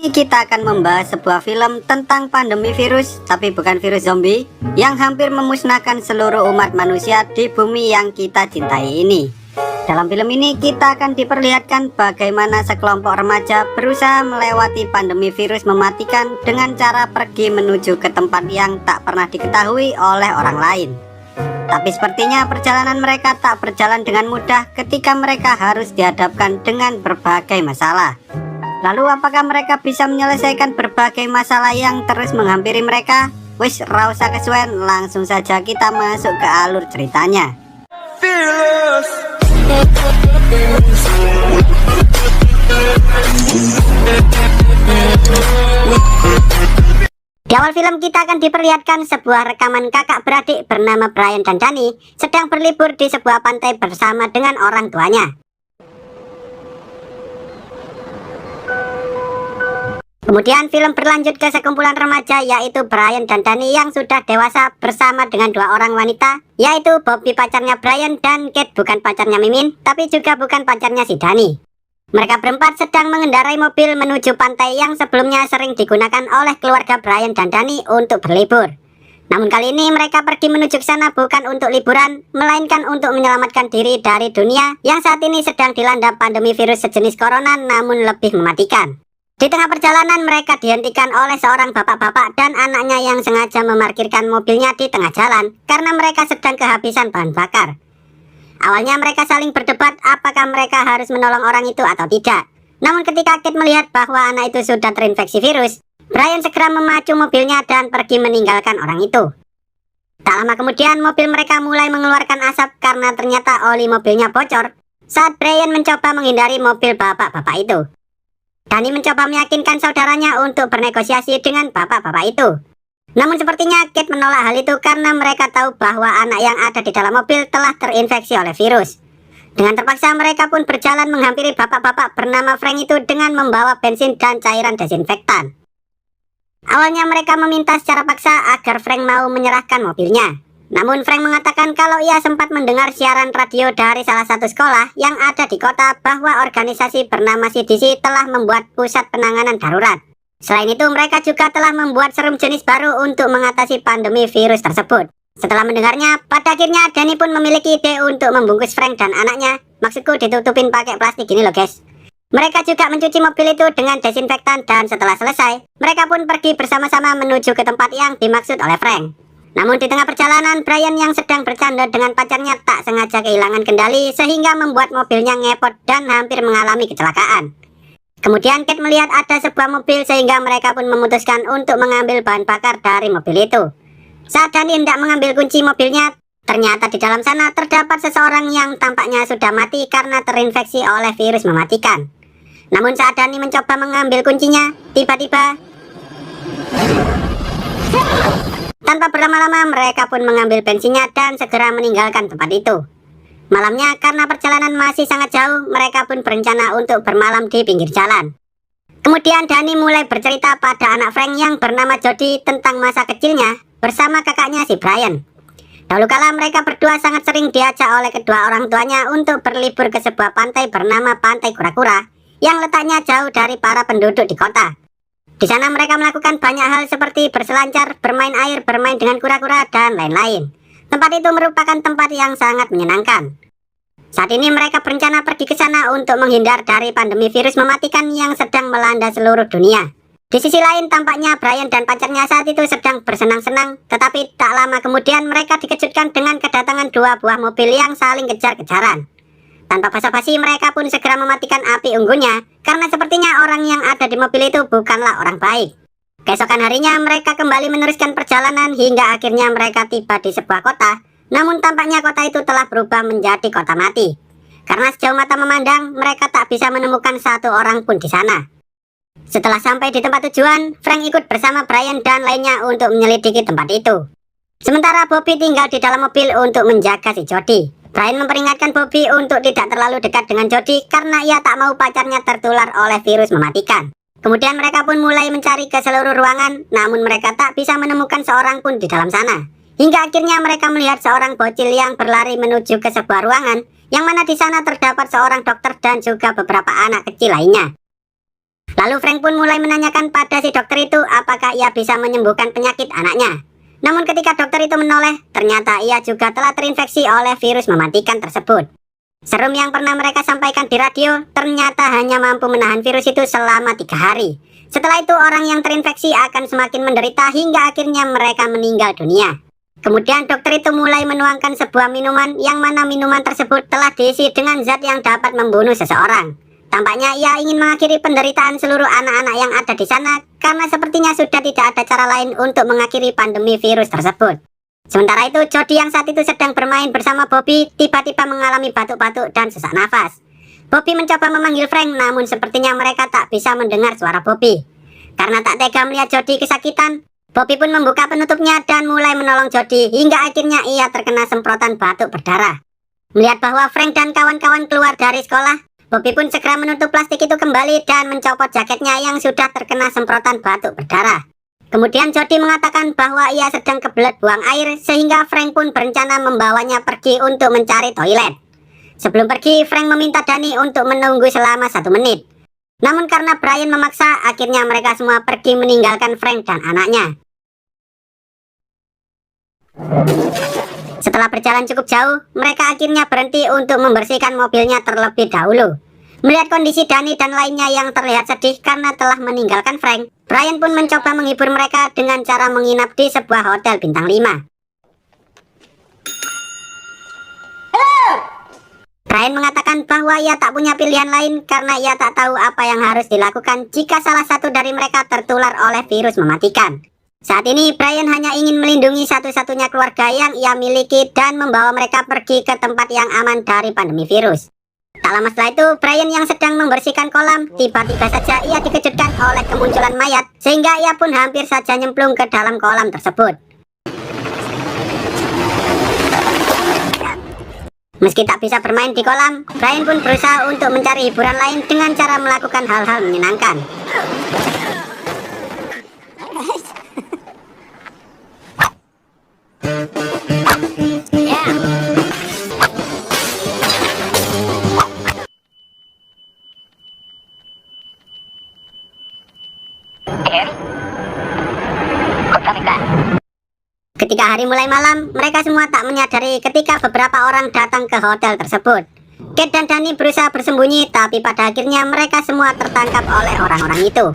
Kita akan membahas sebuah film tentang pandemi virus, tapi bukan virus zombie, yang hampir memusnahkan seluruh umat manusia di bumi yang kita cintai ini. Dalam film ini kita akan diperlihatkan bagaimana sekelompok remaja berusaha melewati pandemi virus mematikan dengan cara pergi menuju ke tempat yang tak pernah diketahui oleh orang lain. Tapi sepertinya perjalanan mereka tak berjalan dengan mudah ketika mereka harus dihadapkan dengan berbagai masalah. Lalu apakah mereka bisa menyelesaikan berbagai masalah yang terus menghampiri mereka? Wis ra usah kesuwen, langsung saja kita masuk ke alur ceritanya. Di awal film kita akan diperlihatkan sebuah rekaman kakak beradik bernama Brian dan Danny sedang berlibur di sebuah pantai bersama dengan orang tuanya. Kemudian film berlanjut ke sekumpulan remaja, yaitu Brian dan Danny yang sudah dewasa bersama dengan dua orang wanita, yaitu Bobby pacarnya Brian dan Kate bukan pacarnya Mimin, tapi juga bukan pacarnya si Danny. Mereka berempat sedang mengendarai mobil menuju pantai yang sebelumnya sering digunakan oleh keluarga Brian dan Danny untuk berlibur. Namun kali ini mereka pergi menuju ke sana bukan untuk liburan, melainkan untuk menyelamatkan diri dari dunia yang saat ini sedang dilanda pandemi virus sejenis corona namun lebih mematikan. Di tengah perjalanan mereka dihentikan oleh seorang bapak-bapak dan anaknya yang sengaja memarkirkan mobilnya di tengah jalan karena mereka sedang kehabisan bahan bakar. Awalnya mereka saling berdebat apakah mereka harus menolong orang itu atau tidak. Namun ketika Kate melihat bahwa anak itu sudah terinfeksi virus, Brian segera memacu mobilnya dan pergi meninggalkan orang itu. Tak lama kemudian mobil mereka mulai mengeluarkan asap karena ternyata oli mobilnya bocor saat Brian mencoba menghindari mobil bapak-bapak itu. Danny mencoba meyakinkan saudaranya untuk bernegosiasi dengan bapak-bapak itu. Namun sepertinya Kate menolak hal itu karena mereka tahu bahwa anak yang ada di dalam mobil telah terinfeksi oleh virus. Dengan terpaksa mereka pun berjalan menghampiri bapak-bapak bernama Frank itu dengan membawa bensin dan cairan desinfektan. Awalnya mereka meminta secara paksa agar Frank mau menyerahkan mobilnya. Namun Frank mengatakan kalau ia sempat mendengar siaran radio dari salah satu sekolah yang ada di kota bahwa organisasi bernama CDC telah membuat pusat penanganan darurat. Selain itu mereka juga telah membuat serum jenis baru untuk mengatasi pandemi virus tersebut. Setelah mendengarnya, pada akhirnya Danny pun memiliki ide untuk membungkus Frank dan anaknya. Maksudku ditutupin pakai plastik gini loh guys. Mereka juga mencuci mobil itu dengan desinfektan dan setelah selesai, mereka pun pergi bersama-sama menuju ke tempat yang dimaksud oleh Frank. Namun di tengah perjalanan, Brian yang sedang bercanda dengan pacarnya tak sengaja kehilangan kendali sehingga membuat mobilnya ngepot dan hampir mengalami kecelakaan. Kemudian Kate melihat ada sebuah mobil sehingga mereka pun memutuskan untuk mengambil bahan bakar dari mobil itu. Saat Danny hendak mengambil kunci mobilnya, ternyata di dalam sana terdapat seseorang yang tampaknya sudah mati karena terinfeksi oleh virus mematikan. Namun saat Danny mencoba mengambil kuncinya, tiba-tiba tanpa berlama-lama mereka pun mengambil bensinnya dan segera meninggalkan tempat itu. Malamnya karena perjalanan masih sangat jauh, mereka pun berencana untuk bermalam di pinggir jalan. Kemudian Danny mulai bercerita pada anak Frank yang bernama Jody tentang masa kecilnya bersama kakaknya si Brian. Dahulu kala mereka berdua sangat sering diajak oleh kedua orang tuanya untuk berlibur ke sebuah pantai bernama Pantai Kura-Kura yang letaknya jauh dari para penduduk di kota. Di sana mereka melakukan banyak hal seperti berselancar, bermain air, bermain dengan kura-kura, dan lain-lain. Tempat itu merupakan tempat yang sangat menyenangkan. Saat ini mereka berencana pergi ke sana untuk menghindar dari pandemi virus mematikan yang sedang melanda seluruh dunia. Di sisi lain tampaknya Brian dan pacarnya saat itu sedang bersenang-senang, tetapi tak lama kemudian mereka dikejutkan dengan kedatangan dua buah mobil yang saling kejar-kejaran. Tanpa basa-basi mereka pun segera mematikan api unggunnya karena sepertinya orang yang ada di mobil itu bukanlah orang baik. Keesokan harinya mereka kembali meneruskan perjalanan hingga akhirnya mereka tiba di sebuah kota. Namun tampaknya kota itu telah berubah menjadi kota mati. Karena sejauh mata memandang mereka tak bisa menemukan satu orang pun di sana. Setelah sampai di tempat tujuan, Frank ikut bersama Brian dan lainnya untuk menyelidiki tempat itu. Sementara Bobby tinggal di dalam mobil untuk menjaga si Jody. Brian memperingatkan Bobby untuk tidak terlalu dekat dengan Jody karena ia tak mau pacarnya tertular oleh virus mematikan. Kemudian mereka pun mulai mencari ke seluruh ruangan, namun mereka tak bisa menemukan seorang pun di dalam sana. Hingga akhirnya mereka melihat seorang bocil yang berlari menuju ke sebuah ruangan, yang mana di sana terdapat seorang dokter dan juga beberapa anak kecil lainnya. Lalu Frank pun mulai menanyakan pada si dokter itu apakah ia bisa menyembuhkan penyakit anaknya. Namun ketika dokter itu menoleh, ternyata ia juga telah terinfeksi oleh virus mematikan tersebut. Serum yang pernah mereka sampaikan di radio ternyata hanya mampu menahan virus itu selama 3 hari. Setelah itu orang yang terinfeksi akan semakin menderita hingga akhirnya mereka meninggal dunia. Kemudian dokter itu mulai menuangkan sebuah minuman yang mana minuman tersebut telah diisi dengan zat yang dapat membunuh seseorang. Tampaknya ia ingin mengakhiri penderitaan seluruh anak-anak yang ada di sana karena sepertinya sudah tidak ada cara lain untuk mengakhiri pandemi virus tersebut. Sementara itu, Jody yang saat itu sedang bermain bersama Bobby tiba-tiba mengalami batuk-batuk dan sesak nafas. Bobby mencoba memanggil Frank, namun sepertinya mereka tak bisa mendengar suara Bobby. Karena tak tega melihat Jody kesakitan, Bobby pun membuka penutupnya dan mulai menolong Jody hingga akhirnya ia terkena semprotan batuk berdarah. Melihat bahwa Frank dan kawan-kawan keluar dari sekolah, Bobby pun segera menutup plastik itu kembali dan mencopot jaketnya yang sudah terkena semprotan batuk berdarah. Kemudian Jody mengatakan bahwa ia sedang kebelet buang air sehingga Frank pun berencana membawanya pergi untuk mencari toilet. Sebelum pergi, Frank meminta Danny untuk menunggu selama 1 menit. Namun karena Brian memaksa, akhirnya mereka semua pergi meninggalkan Frank dan anaknya. Setelah berjalan cukup jauh, mereka akhirnya berhenti untuk membersihkan mobilnya terlebih dahulu. Melihat kondisi Danny dan lainnya yang terlihat sedih karena telah meninggalkan Frank, Brian pun mencoba menghibur mereka dengan cara menginap di sebuah hotel bintang 5. Brian mengatakan bahwa ia tak punya pilihan lain karena ia tak tahu apa yang harus dilakukan jika salah satu dari mereka tertular oleh virus mematikan. Saat ini Brian hanya ingin melindungi satu-satunya keluarga yang ia miliki dan membawa mereka pergi ke tempat yang aman dari pandemi virus. Tak lama setelah itu, Brian yang sedang membersihkan kolam, tiba-tiba saja ia dikejutkan oleh kemunculan mayat, sehingga ia pun hampir saja nyemplung ke dalam kolam tersebut. Meski tak bisa bermain di kolam, Brian pun berusaha untuk mencari hiburan lain dengan cara melakukan hal-hal menyenangkan. Ketika hari mulai malam, mereka semua tak menyadari ketika beberapa orang datang ke hotel tersebut. Kate dan Danny berusaha bersembunyi, tapi pada akhirnya mereka semua tertangkap oleh orang-orang itu.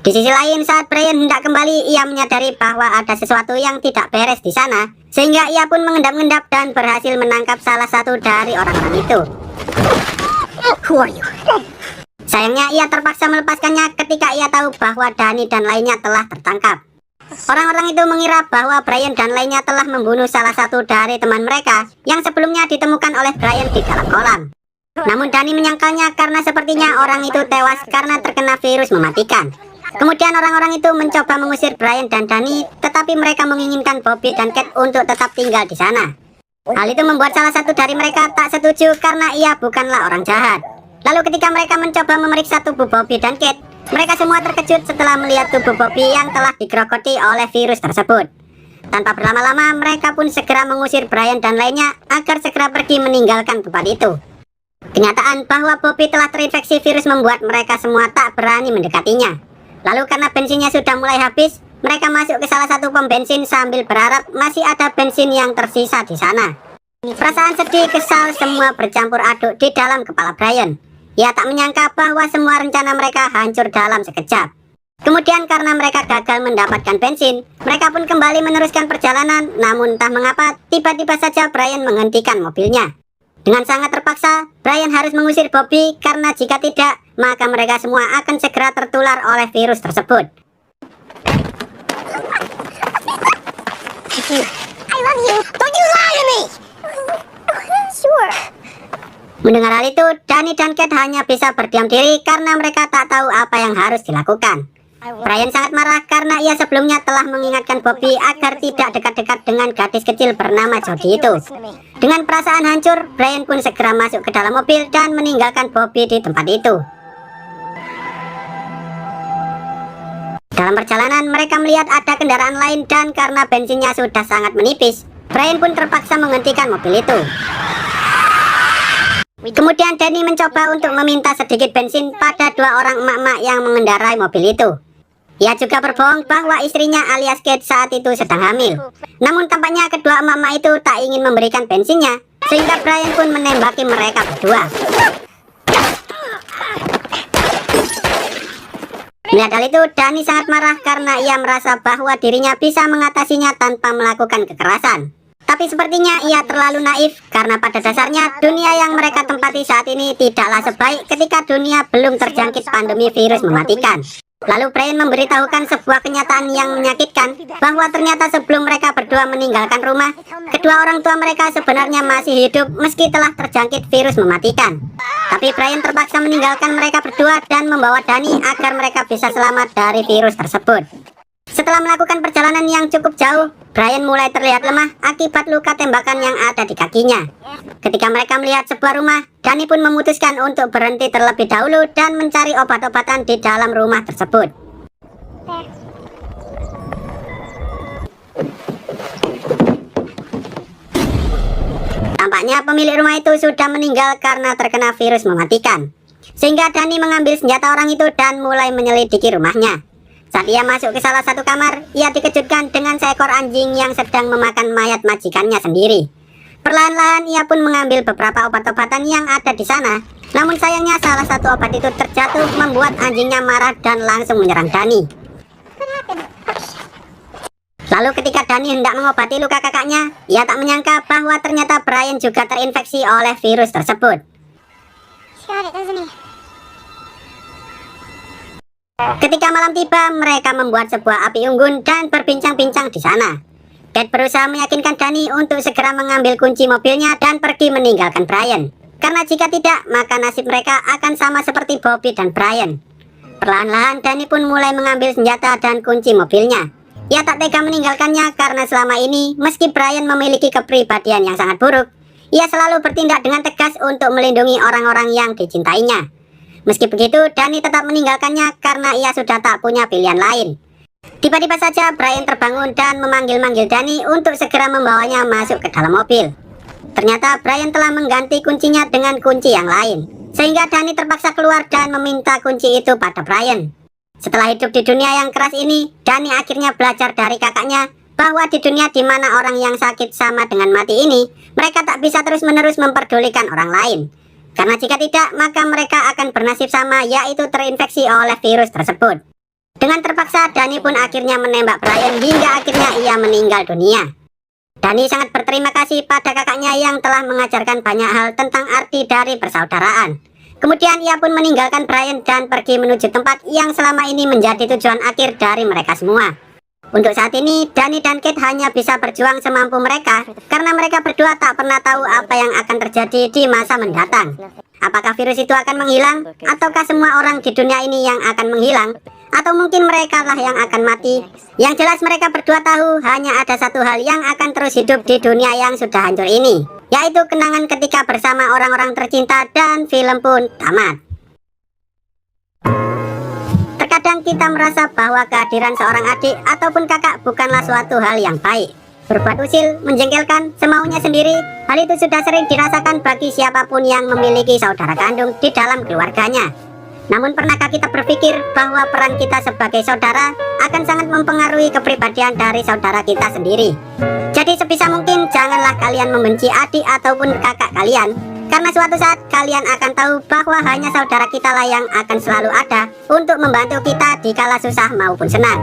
Di sisi lain, saat Brian hendak kembali, ia menyadari bahwa ada sesuatu yang tidak beres di sana, sehingga ia pun mengendap-endap dan berhasil menangkap salah satu dari orang-orang itu. Sayangnya ia terpaksa melepaskannya ketika ia tahu bahwa Danny dan lainnya telah tertangkap. Orang-orang itu mengira bahwa Brian dan lainnya telah membunuh salah satu dari teman mereka yang sebelumnya ditemukan oleh Brian di dalam kolam. Namun Danny menyangkalnya karena sepertinya orang itu tewas karena terkena virus mematikan. Kemudian orang-orang itu mencoba mengusir Brian dan Danny, tetapi mereka menginginkan Bobby dan Kate untuk tetap tinggal di sana. Hal itu membuat salah satu dari mereka tak setuju karena ia bukanlah orang jahat. Lalu ketika mereka mencoba memeriksa tubuh Bobby dan Kate, mereka semua terkejut setelah melihat tubuh Bobby yang telah digerogoti oleh virus tersebut. Tanpa berlama-lama, mereka pun segera mengusir Brian dan lainnya agar segera pergi meninggalkan tempat itu. Kenyataan bahwa Bobby telah terinfeksi virus membuat mereka semua tak berani mendekatinya. Lalu karena bensinnya sudah mulai habis, mereka masuk ke salah satu pom bensin sambil berharap masih ada bensin yang tersisa di sana. Perasaan sedih, kesal, semua bercampur aduk di dalam kepala Brian. Ia tak menyangka bahwa semua rencana mereka hancur dalam sekejap. Kemudian karena mereka gagal mendapatkan bensin, mereka pun kembali meneruskan perjalanan. Namun entah mengapa, tiba-tiba saja Brian menghentikan mobilnya. Dengan sangat terpaksa, Brian harus mengusir Bobby karena jika tidak, maka mereka semua akan segera tertular oleh virus tersebut. I love you. Don't you lie to me. Sure. Mendengar hal itu, Danny dan Kate hanya bisa berdiam diri karena mereka tak tahu apa yang harus dilakukan. Brian sangat marah karena ia sebelumnya telah mengingatkan Bobby agar tidak dekat-dekat dengan gadis kecil bernama Jody itu. Dengan perasaan hancur, Brian pun segera masuk ke dalam mobil dan meninggalkan Bobby di tempat itu. Dalam perjalanan, mereka melihat ada kendaraan lain dan karena bensinnya sudah sangat menipis, Brian pun terpaksa menghentikan mobil itu. Kemudian Dani mencoba untuk meminta sedikit bensin pada dua orang emak-emak yang mengendarai mobil itu. Ia juga berbohong bahwa istrinya alias Kate saat itu sedang hamil. Namun tampaknya kedua emak-emak itu tak ingin memberikan bensinnya, sehingga Brian pun menembaki mereka berdua. Melihat hal itu, Dani sangat marah karena ia merasa bahwa dirinya bisa mengatasinya tanpa melakukan kekerasan. Tapi sepertinya ia terlalu naif karena pada dasarnya dunia yang mereka tempati saat ini tidaklah sebaik ketika dunia belum terjangkit pandemi virus mematikan. Lalu Brian memberitahukan sebuah kenyataan yang menyakitkan bahwa ternyata sebelum mereka berdua meninggalkan rumah, kedua orang tua mereka sebenarnya masih hidup meski telah terjangkit virus mematikan. Tapi Brian terpaksa meninggalkan mereka berdua dan membawa Dani agar mereka bisa selamat dari virus tersebut. Setelah melakukan perjalanan yang cukup jauh, Brian mulai terlihat lemah akibat luka tembakan yang ada di kakinya. Ketika mereka melihat sebuah rumah, Dani pun memutuskan untuk berhenti terlebih dahulu dan mencari obat-obatan di dalam rumah tersebut. Tampaknya pemilik rumah itu sudah meninggal karena terkena virus mematikan. Sehingga Dani mengambil senjata orang itu dan mulai menyelidiki rumahnya. Saat ia masuk ke salah satu kamar, ia dikejutkan dengan seekor anjing yang sedang memakan mayat majikannya sendiri. Perlahan-lahan ia pun mengambil beberapa obat-obatan yang ada di sana. Namun sayangnya salah satu obat itu terjatuh membuat anjingnya marah dan langsung menyerang Dani. Lalu ketika Dani hendak mengobati luka kakaknya, ia tak menyangka bahwa ternyata Brian juga terinfeksi oleh virus tersebut. Ketika malam tiba, mereka membuat sebuah api unggun dan berbincang-bincang di sana. Kate berusaha meyakinkan Dani untuk segera mengambil kunci mobilnya dan pergi meninggalkan Brian. Karena jika tidak, maka nasib mereka akan sama seperti Bobby dan Brian. Perlahan-lahan Dani pun mulai mengambil senjata dan kunci mobilnya. Ia tak tega meninggalkannya karena selama ini, meski Brian memiliki kepribadian yang sangat buruk, ia selalu bertindak dengan tegas untuk melindungi orang-orang yang dicintainya. Meski begitu, Dani tetap meninggalkannya karena ia sudah tak punya pilihan lain. Tiba-tiba saja Brian terbangun dan memanggil-manggil Dani untuk segera membawanya masuk ke dalam mobil. Ternyata Brian telah mengganti kuncinya dengan kunci yang lain, sehingga Dani terpaksa keluar dan meminta kunci itu pada Brian. Setelah hidup di dunia yang keras ini, Dani akhirnya belajar dari kakaknya bahwa di dunia di mana orang yang sakit sama dengan mati ini, mereka tak bisa terus-menerus memperdulikan orang lain. Karena jika tidak, maka mereka akan bernasib sama, yaitu terinfeksi oleh virus tersebut. Dengan terpaksa, Dani pun akhirnya menembak Brian hingga akhirnya ia meninggal dunia. Dani sangat berterima kasih pada kakaknya yang telah mengajarkan banyak hal tentang arti dari persaudaraan. Kemudian ia pun meninggalkan Brian dan pergi menuju tempat yang selama ini menjadi tujuan akhir dari mereka semua. Untuk saat ini, Dani dan Kate hanya bisa berjuang semampu mereka karena mereka berdua tak pernah tahu apa yang akan terjadi di masa mendatang. Apakah virus itu akan menghilang? Ataukah semua orang di dunia ini yang akan menghilang? Atau mungkin mereka lah yang akan mati? Yang jelas mereka berdua tahu hanya ada satu hal yang akan terus hidup di dunia yang sudah hancur ini, yaitu kenangan ketika bersama orang-orang tercinta, dan film pun tamat. Terkadang kita merasa bahwa kehadiran seorang adik ataupun kakak bukanlah suatu hal yang baik. Berbuat usil, menjengkelkan, semaunya sendiri, hal itu sudah sering dirasakan bagi siapapun yang memiliki saudara kandung di dalam keluarganya. Namun pernahkah kita berpikir bahwa peran kita sebagai saudara akan sangat mempengaruhi kepribadian dari saudara kita sendiri? Jadi sebisa mungkin janganlah kalian membenci adik ataupun kakak kalian, karena suatu saat kalian akan tahu bahwa hanya saudara kita lah yang akan selalu ada untuk membantu kita di kala susah maupun senang.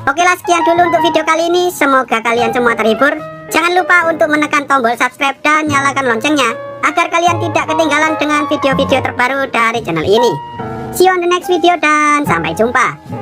Oke lah, sekian dulu untuk video kali ini. Semoga kalian semua terhibur. Jangan lupa untuk menekan tombol subscribe dan nyalakan loncengnya agar kalian tidak ketinggalan dengan video-video terbaru dari channel ini. See you on the next video dan sampai jumpa.